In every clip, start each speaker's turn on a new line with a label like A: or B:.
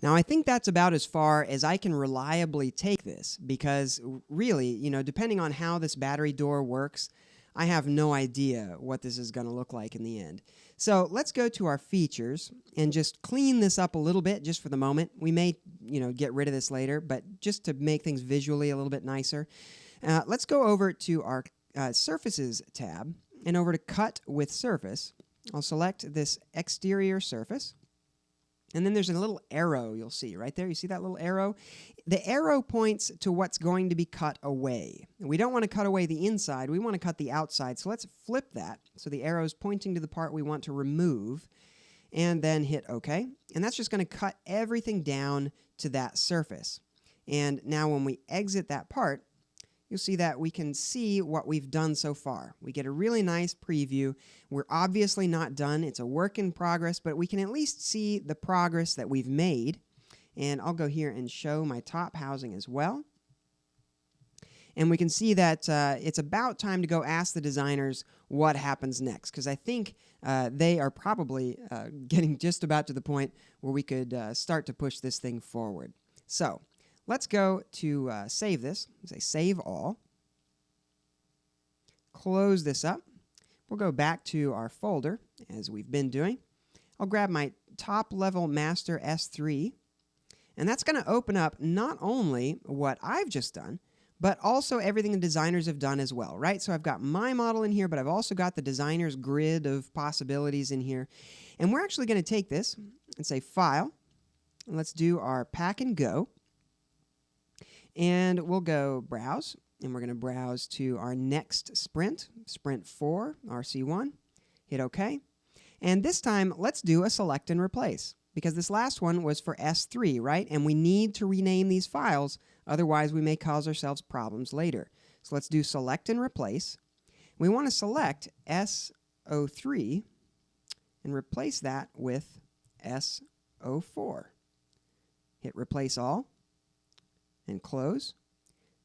A: Now, I think that's about as far as I can reliably take this because really, depending on how this battery door works, I have no idea what this is going to look like in the end. So let's go to our features and just clean this up a little bit just for the moment. We may, get rid of this later, but just to make things visually a little bit nicer, let's go over to our Surfaces tab and over to Cut with Surface. I'll select this exterior surface. And then there's a little arrow you'll see right there. You see that little arrow? The arrow points to what's going to be cut away. We don't want to cut away the inside. We want to cut the outside. So let's flip that. So the arrow is pointing to the part we want to remove. And then hit OK. And that's just going to cut everything down to that surface. And now when we exit that part, you'll see that we can see what we've done so far. We get a really nice preview. We're obviously not done. It's a work in progress, but we can at least see the progress that we've made. And I'll go here and show my top housing as well. And we can see that it's about time to go ask the designers what happens next, because I think they are probably getting just about to the point where we could start to push this thing forward. So let's go to save this. Say Save All. Close this up. We'll go back to our folder, as we've been doing. I'll grab my top-level master S3, and that's going to open up not only what I've just done, but also everything the designers have done as well, right? So I've got my model in here, but I've also got the designer's grid of possibilities in here. And we're actually going to take this and say File, and let's do our Pack and Go. And we'll go Browse, and we're going to browse to our next sprint, Sprint 4, RC1. Hit OK. And this time, let's do a Select and Replace, because this last one was for S3, right? And we need to rename these files, otherwise we may cause ourselves problems later. So let's do Select and Replace. We want to select S03 and replace that with S04. Hit Replace All and close.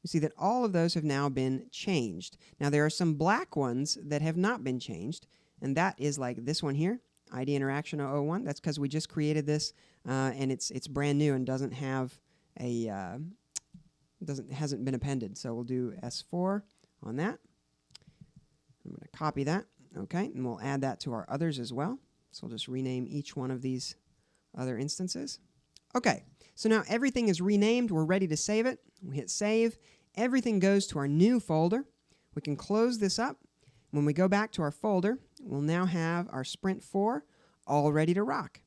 A: You see that all of those have now been changed. Now there are some black ones that have not been changed, and that is like this one here, ID Interaction 001. That's because we just created this, and it's brand new and doesn't have a hasn't been appended. So we'll do S4 on that. I'm going to copy that. Okay, and we'll add that to our others as well. So we'll just rename each one of these other instances. Okay, so now everything is renamed. We're ready to save it. We hit Save. Everything goes to our new folder. We can close this up. When we go back to our folder, we'll now have our Sprint 4 all ready to rock.